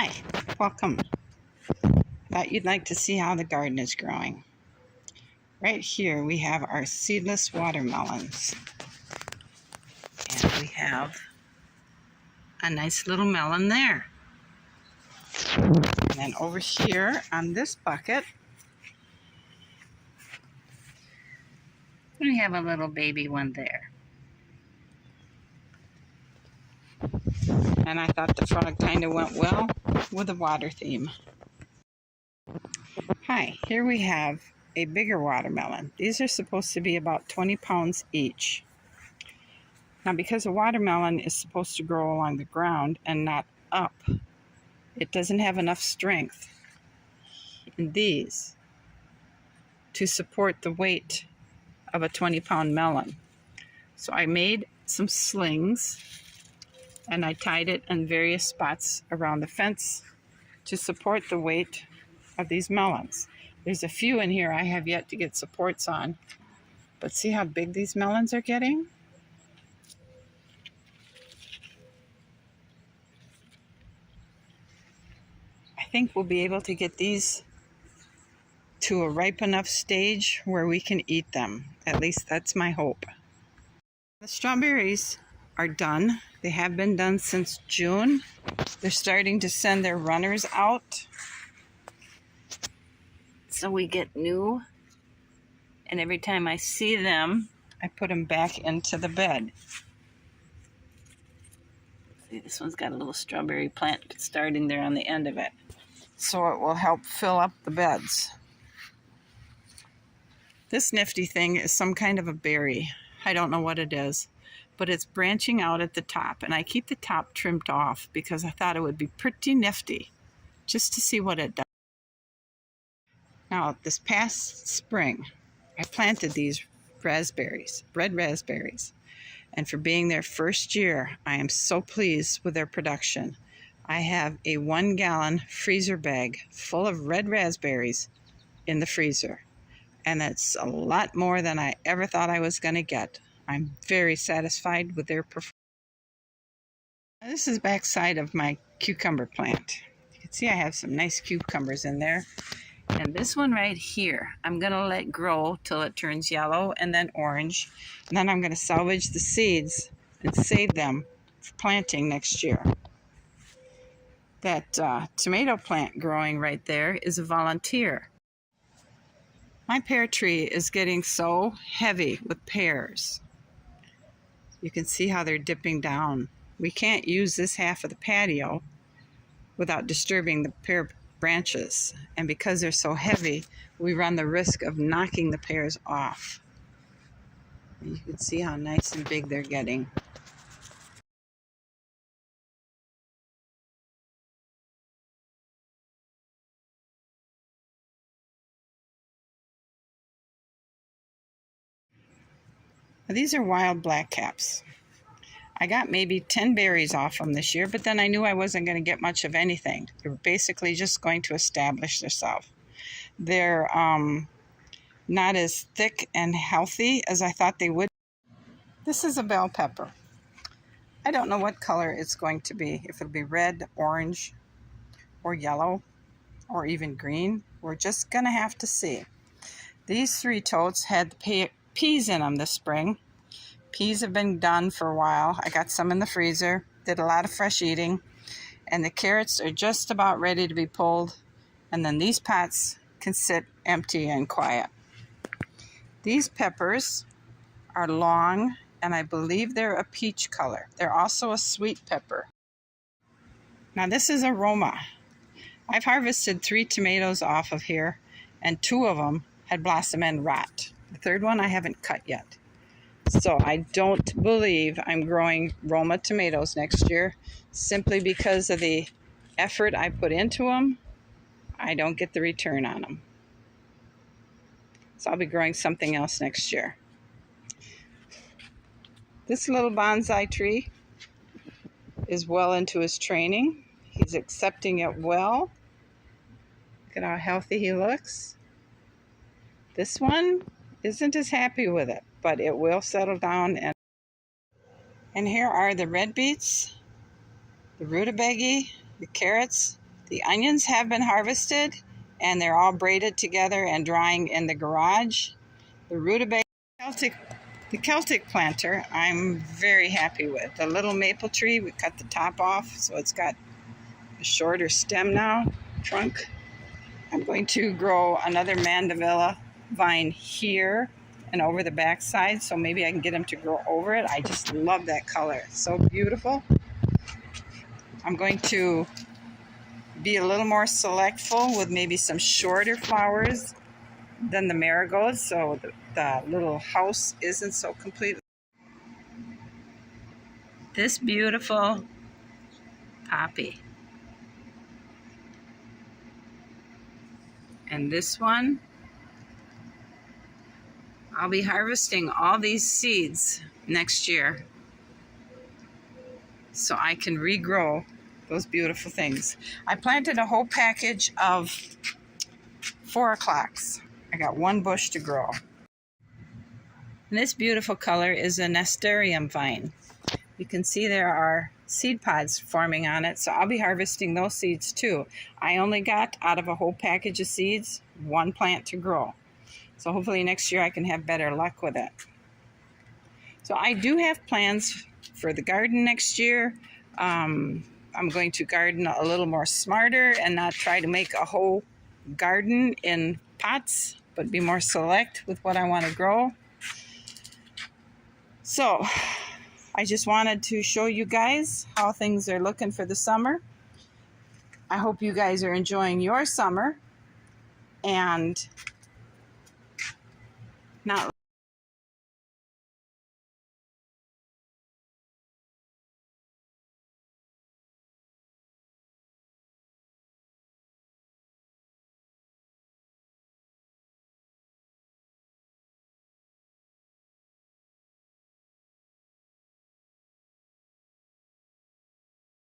Hi, welcome. Thought you'd like to see how the garden is growing. Right here we have our seedless watermelons. And we have a nice little melon there. And then over here on this bucket, we have a little baby one there. And I thought the frog kind of went well with the water theme. Hi, here we have a bigger watermelon. These are supposed to be about 20 pounds each. Now, because a watermelon is supposed to grow along the ground and not up, it doesn't have enough strength in these to support the weight of a 20-pound melon. So I made some slings and I tied it in various spots around the fence to support the weight of these melons. There's a few in here I have yet to get supports on, but see how big these melons are getting? I think we'll be able to get these to a ripe enough stage where we can eat them. At least that's my hope. The strawberries are done. They have been done since June. They're starting to send their runners out. So we get new. And every time I see them, I put them back into the bed. See, this one's got a little strawberry plant starting there on the end of it. So it will help fill up the beds. This nifty thing is some kind of a berry. I don't know what it is, but it's branching out at the top, and I keep the top trimmed off because I thought it would be pretty nifty just to see what it does. Now, this past spring, I planted these raspberries, red raspberries, and for being their first year, I am so pleased with their production. I have a 1-gallon freezer bag full of red raspberries in the freezer. And that's a lot more than I ever thought I was going to get. I'm very satisfied with their performance. This is the back side of my cucumber plant. You can see I have some nice cucumbers in there. And this one right here, I'm going to let grow till it turns yellow and then orange. And then I'm going to salvage the seeds and save them for planting next year. That tomato plant growing right there is a volunteer. My pear tree is getting so heavy with pears. You can see how they're dipping down. We can't use this half of the patio without disturbing the pear branches. And because they're so heavy, we run the risk of knocking the pears off. And you can see how nice and big they're getting. Now, these are wild blackcaps. I got maybe 10 berries off them this year, but then I knew I wasn't going to get much of anything. They were basically just going to establish themselves. They're not as thick and healthy as I thought they would. This is a bell pepper. I don't know what color it's going to be. If it'll be red, orange, or yellow, or even green. We're just going to have to see. These 3 totes had peas in them this spring. Peas have been done for a while. I got some in the freezer, did a lot of fresh eating, and the carrots are just about ready to be pulled, and then these pots can sit empty and quiet. These peppers are long, and I believe they're a peach color. They're also a sweet pepper. Now this is aroma. I've harvested 3 tomatoes off of here, and 2 of them had blossom end rot. The 3rd one I haven't cut yet. So I don't believe I'm growing Roma tomatoes next year simply because of the effort I put into them. I don't get the return on them. So I'll be growing something else next year. This little bonsai tree is well into his training. He's accepting it well. Look at how healthy he looks. This one isn't as happy with it, but it will settle down. And here are the red beets, the rutabaga, the carrots, The onions have been harvested and they're all braided together and drying in the garage. The rutabaga, the Celtic planter, I'm very happy with. The little maple tree, we cut the top off, so it's got a shorter stem now, trunk. I'm going to grow another mandevilla vine here and over the back side, so maybe I can get them to grow over it. I just love that color. It's so beautiful. I'm going to be a little more selectful with maybe some shorter flowers than the marigolds, so the little house isn't so complete. This beautiful poppy. And this one, I'll be harvesting all these seeds next year so I can regrow those beautiful things. I planted a whole package of 4 o'clocks. I got one bush to grow. And this beautiful color is a nasturtium vine. You can see there are seed pods forming on it, so I'll be harvesting those seeds too. I only got, out of a whole package of seeds, 1 plant to grow. So hopefully next year I can have better luck with it. So I do have plans for the garden next year. I'm going to garden a little more smarter and not try to make a whole garden in pots, but be more select with what I want to grow. So I just wanted to show you guys how things are looking for the summer. I hope you guys are enjoying your summer, and